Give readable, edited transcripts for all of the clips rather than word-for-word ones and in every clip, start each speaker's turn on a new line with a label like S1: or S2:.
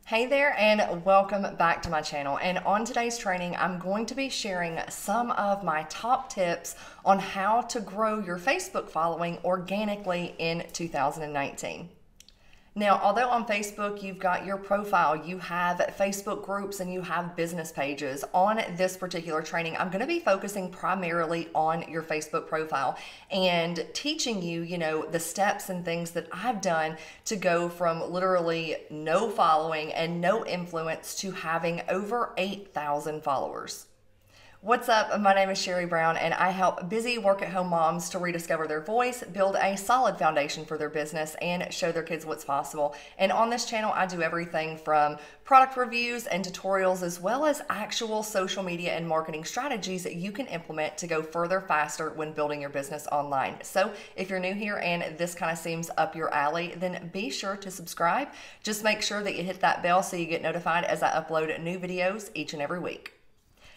S1: Hey there and welcome back to my channel. And on today's training, I'm going to be sharing some of my top tips on how to grow your Facebook following organically in 2019. Now, although on Facebook you've got your profile, you have Facebook groups, and you have business pages, on this particular training, I'm going to be focusing primarily on your Facebook profile and teaching you, the steps and things that I've done to go from literally no following and no influence to having over 8,000 followers. What's up? My name is Sherri Brown, and I help busy work-at-home moms to rediscover their voice, build a solid foundation for their business, and show their kids what's possible. And on this channel, I do everything from product reviews and tutorials, as well as actual social media and marketing strategies that you can implement to go further faster when building your business online. So if you're new here and this kind of seems up your alley, then be sure to subscribe. Just make sure that you hit that bell so you get notified as I upload new videos each and every week.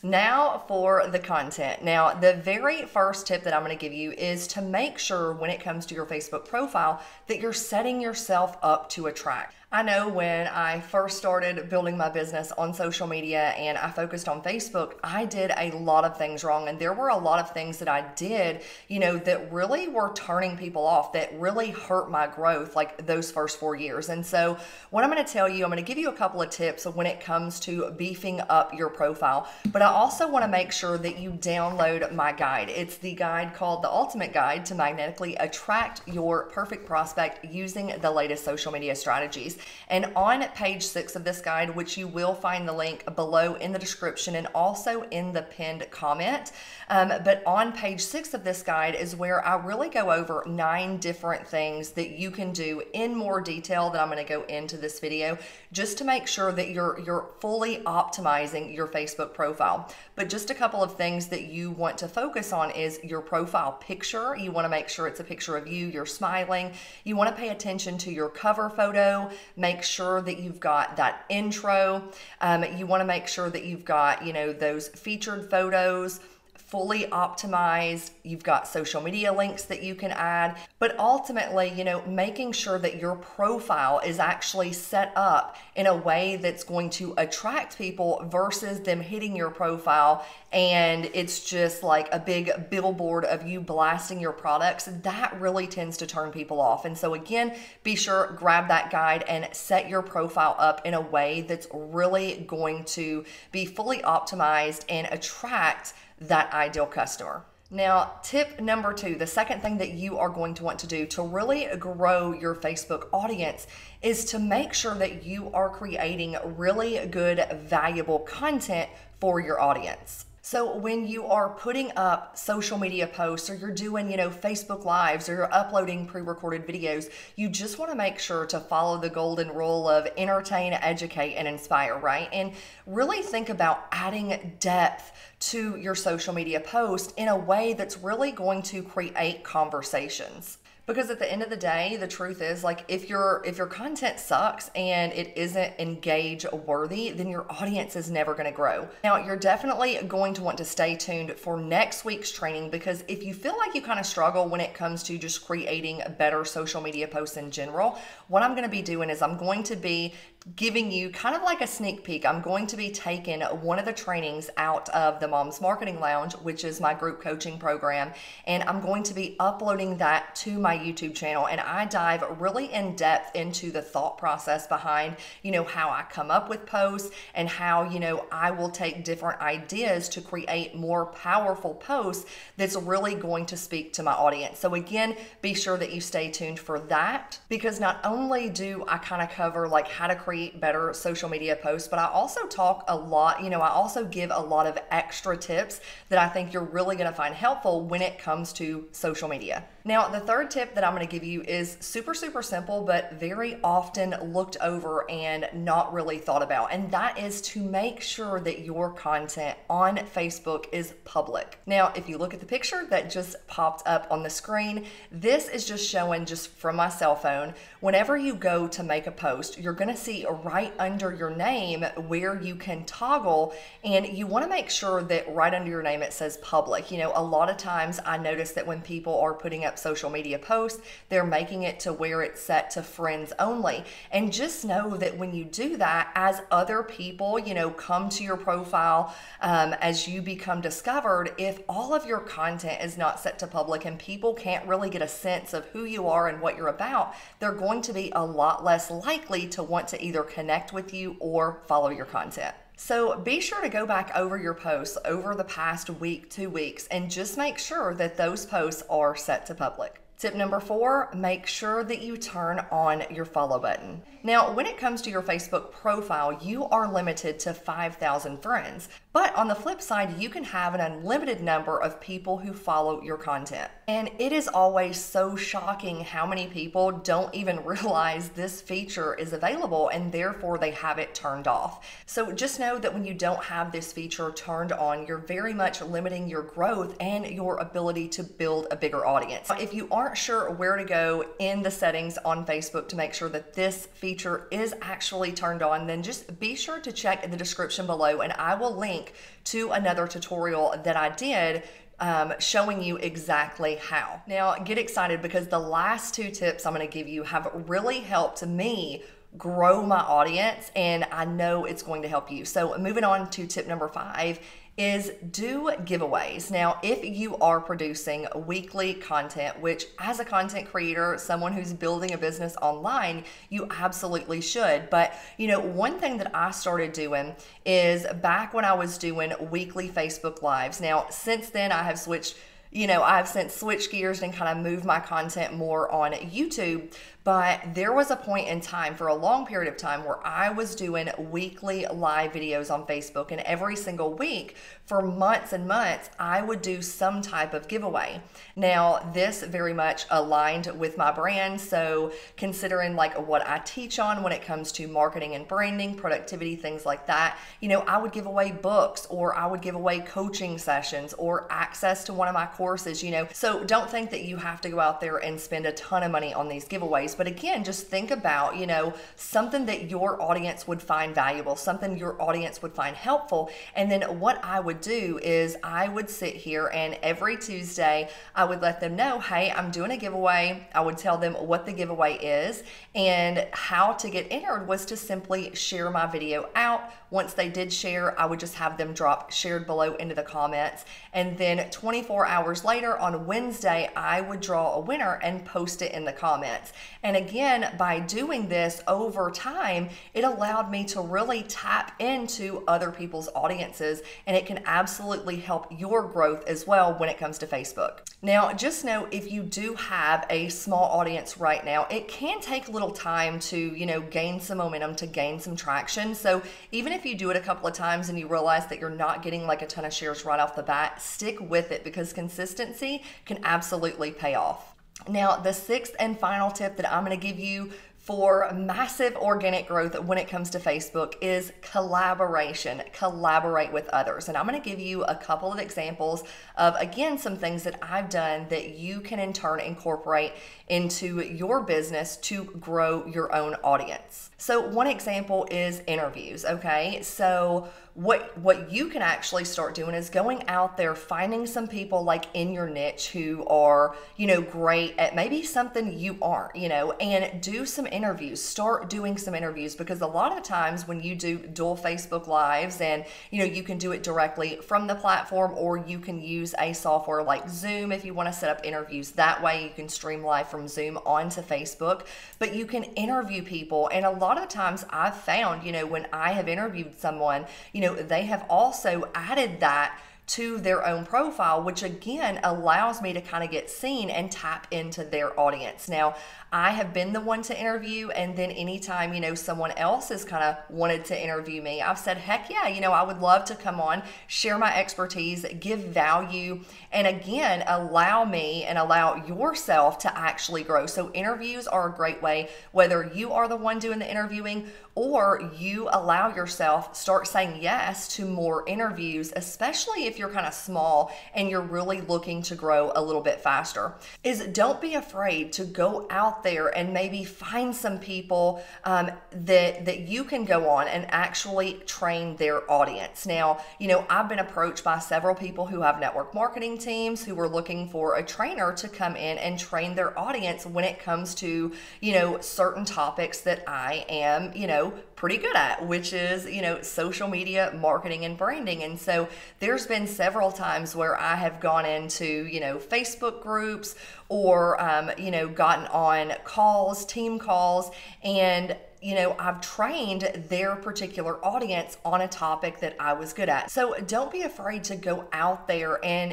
S1: Now for the content. Now, the very first tip that I'm going to give you is to make sure when it comes to your Facebook profile that you're setting yourself up to attract. I know when I first started building my business on social media and I focused on Facebook, I did a lot of things wrong, and there were a lot of things that I did, that really were turning people off, that really hurt my growth, like those first 4 years. And so what I'm going to tell you, I'm going to give you a couple of tips when it comes to beefing up your profile, but I also want to make sure that you download my guide. It's the guide called The Ultimate Guide to Magnetically Attract Your Perfect Prospect Using the Latest Social Media Strategies. And on page 6 of this guide, which you will find the link below in the description and also in the pinned comment, but on page 6 of this guide is where I really go over 9 different things that you can do in more detail that I'm going to go into this video, just to make sure that you're fully optimizing your Facebook profile. But just a couple of things that you want to focus on is your profile picture. You want to make sure it's a picture of you, you're smiling. You want to pay attention to your cover photo. Make sure that you've got that intro. You want to make sure that you've got, those featured photos fully optimized. You've got social media links that you can add, but ultimately, making sure that your profile is actually set up in a way that's going to attract people versus them hitting your profile and it's just like a big billboard of you blasting your products. That really tends to turn people off. And so again, be sure, grab that guide and set your profile up in a way that's really going to be fully optimized and attract that ideal customer. Now, tip number 2, the second thing that you are going to want to do to really grow your Facebook audience is to make sure that you are creating really good, valuable content for your audience. So when you are putting up social media posts, or you're doing, Facebook Lives, or you're uploading pre-recorded videos, you just want to make sure to follow the golden rule of entertain, educate, and inspire, right? And really think about adding depth to your social media post in a way that's really going to create conversations. Because at the end of the day, the truth is, like, if your content sucks and it isn't engage worthy, then your audience is never going to grow. Now, you're definitely going to want to stay tuned for next week's training, because if you feel like you kind of struggle when it comes to just creating better social media posts in general, what I'm going to be doing is I'm going to be giving you kind of like a sneak peek. I'm going to be taking one of the trainings out of the Mom's Marketing Lounge, which is my group coaching program, and I'm going to be uploading that to my YouTube channel, and I dive really in depth into the thought process behind, how I come up with posts and how, I will take different ideas to create more powerful posts that's really going to speak to my audience. So again, be sure that you stay tuned for that, because not only do I kind of cover like how to create better social media posts, but I also talk a lot, I also give a lot of extra tips that I think you're really going to find helpful when it comes to social media. Now, the third tip that I'm going to give you is super, super simple, but very often looked over and not really thought about. And that is to make sure that your content on Facebook is public. Now, if you look at the picture that just popped up on the screen, this is just showing, just from my cell phone, whenever you go to make a post, you're going to see be right under your name where you can toggle, and you want to make sure that right under your name it says public. You know, a lot of times I notice that when people are putting up social media posts, they're making it to where it's set to friends only. And just know that when you do that, as other people, you know, come to your profile, as you become discovered, if all of your content is not set to public and people can't really get a sense of who you are and what you're about, they're going to be a lot less likely to want to either connect with you or follow your content. So be sure to go back over your posts over the past week, 2 weeks, and just make sure that those posts are set to public. Tip number 4, make sure that you turn on your follow button. Now, when it comes to your Facebook profile, you are limited to 5,000 friends. But on the flip side, you can have an unlimited number of people who follow your content. And it is always so shocking how many people don't even realize this feature is available and therefore they have it turned off. So just know that when you don't have this feature turned on, you're very much limiting your growth and your ability to build a bigger audience. If you aren't sure where to go in the settings on Facebook to make sure that this feature is actually turned on, then just be sure to check in the description below, and I will link to another tutorial that I did showing you exactly how. Now get excited, because the last 2 tips I'm going to give you have really helped me grow my audience, and I know it's going to help you. So moving on to tip number 5 is do giveaways. Now, if you are producing weekly content, which as a content creator, someone who's building a business online, you absolutely should. But you know, one thing that I started doing is back when I was doing weekly Facebook Lives. Now, since then I have switched gears and kind of moved my content more on YouTube. But there was a point in time, for a long period of time, where I was doing weekly live videos on Facebook, and every single week for months and months, I would do some type of giveaway. Now, this very much aligned with my brand. So considering like what I teach on when it comes to marketing and branding, productivity, things like that, you know, I would give away books, or I would give away coaching sessions, or access to one of my courses, you know. So don't think that you have to go out there and spend a ton of money on these giveaways. But again, just think about, you know, something that your audience would find valuable, something your audience would find helpful. And then what I would do is I would sit here, and every Tuesday I would let them know, hey, I'm doing a giveaway. I would tell them what the giveaway is, and how to get entered was to simply share my video out. Once they did share, I would just have them drop shared below into the comments. And then 24 hours later on Wednesday, I would draw a winner and post it in the comments. And again, by doing this over time, it allowed me to really tap into other people's audiences, and it can absolutely help your growth as well when it comes to Facebook. Now, just know, if you do have a small audience right now, it can take a little time to, you know, gain some momentum, to gain some traction. So even if you do it a couple of times and you realize that you're not getting like a ton of shares right off the bat, stick with it, because consistency can absolutely pay off. Now, the 6th and final tip that I'm going to give you for massive organic growth when it comes to Facebook is collaboration. Collaborate with others. And I'm going to give you a couple of examples of, again, some things that I've done that you can in turn incorporate into your business to grow your own audience. So one example is interviews, okay? So what you can actually start doing is going out there, finding some people like in your niche who are, you know, great at maybe something you aren't, you know, and do some interviews. Start doing some interviews, because a lot of times when you do dual Facebook Lives, and, you know, you can do it directly from the platform, or you can use a software like Zoom if you want to set up interviews that way. You can stream live from Zoom onto Facebook, but you can interview people. And a lot of times I've found, you know, when I have interviewed someone, you know, they have also added that to their own profile, which again allows me to kind of get seen and tap into their audience. Now, I have been the one to interview, and then anytime, you know, someone else has kind of wanted to interview me, I've said, heck yeah, you know, I would love to come on, share my expertise, give value, and again, allow me and allow yourself to actually grow. So interviews are a great way, whether you are the one doing the interviewing or you allow yourself, start saying yes to more interviews, especially if you're kind of small and you're really looking to grow a little bit faster, is don't be afraid to go out there and maybe find some people that you can go on and actually train their audience. Now, I've been approached by several people who have network marketing teams who are looking for a trainer to come in and train their audience when it comes to, certain topics that I am, pretty good at, which is, social media marketing and branding. And so there's been several times where I have gone into, Facebook groups or, gotten on calls, team calls, and I've trained their particular audience on a topic that I was good at. So don't be afraid to go out there and,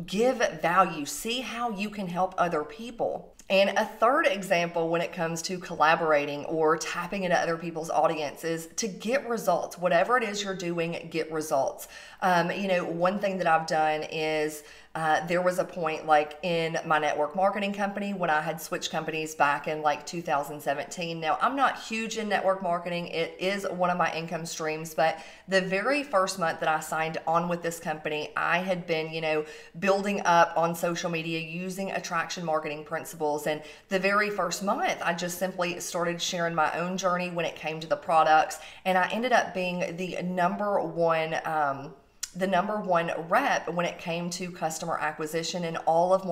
S1: give value, see how you can help other people. And a third example when it comes to collaborating or tapping into other people's audience is to get results. Whatever it is you're doing, get results. One thing that I've done is there was a point like in my network marketing company when I had switched companies back in like 2017. Now, I'm not huge in network marketing. It is one of my income streams, but the very first month that I signed on with this company, I had been, building up on social media using attraction marketing principles. And the very first month, I just simply started sharing my own journey when it came to the products. And I ended up being the number one rep when it came to customer acquisition in all of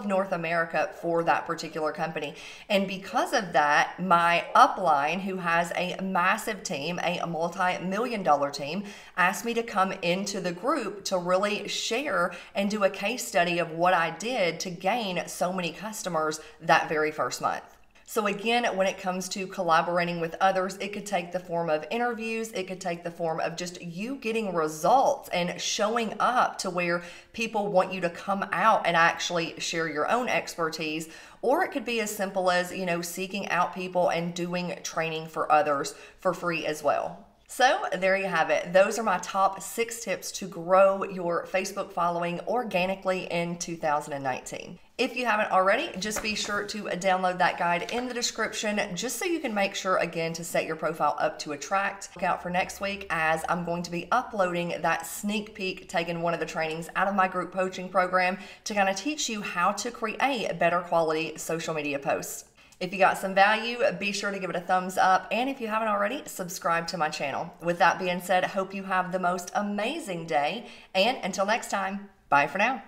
S1: North America for that particular company. And because of that, my upline, who has a massive team, a multi-million-dollar team, asked me to come into the group to really share and do a case study of what I did to gain so many customers that very first month. So again, when it comes to collaborating with others, it could take the form of interviews. It could take the form of just you getting results and showing up to where people want you to come out and actually share your own expertise. Or it could be as simple as, seeking out people and doing training for others for free as well. So there you have it. Those are my top 6 tips to grow your Facebook following organically in 2019. If you haven't already, just be sure to download that guide in the description just so you can make sure, again, to set your profile up to attract. Look out for next week as I'm going to be uploading that sneak peek, taking one of the trainings out of my group coaching program to kind of teach you how to create better quality social media posts. If you got some value, be sure to give it a thumbs up. And if you haven't already, subscribe to my channel. With that being said, I hope you have the most amazing day. And until next time, bye for now.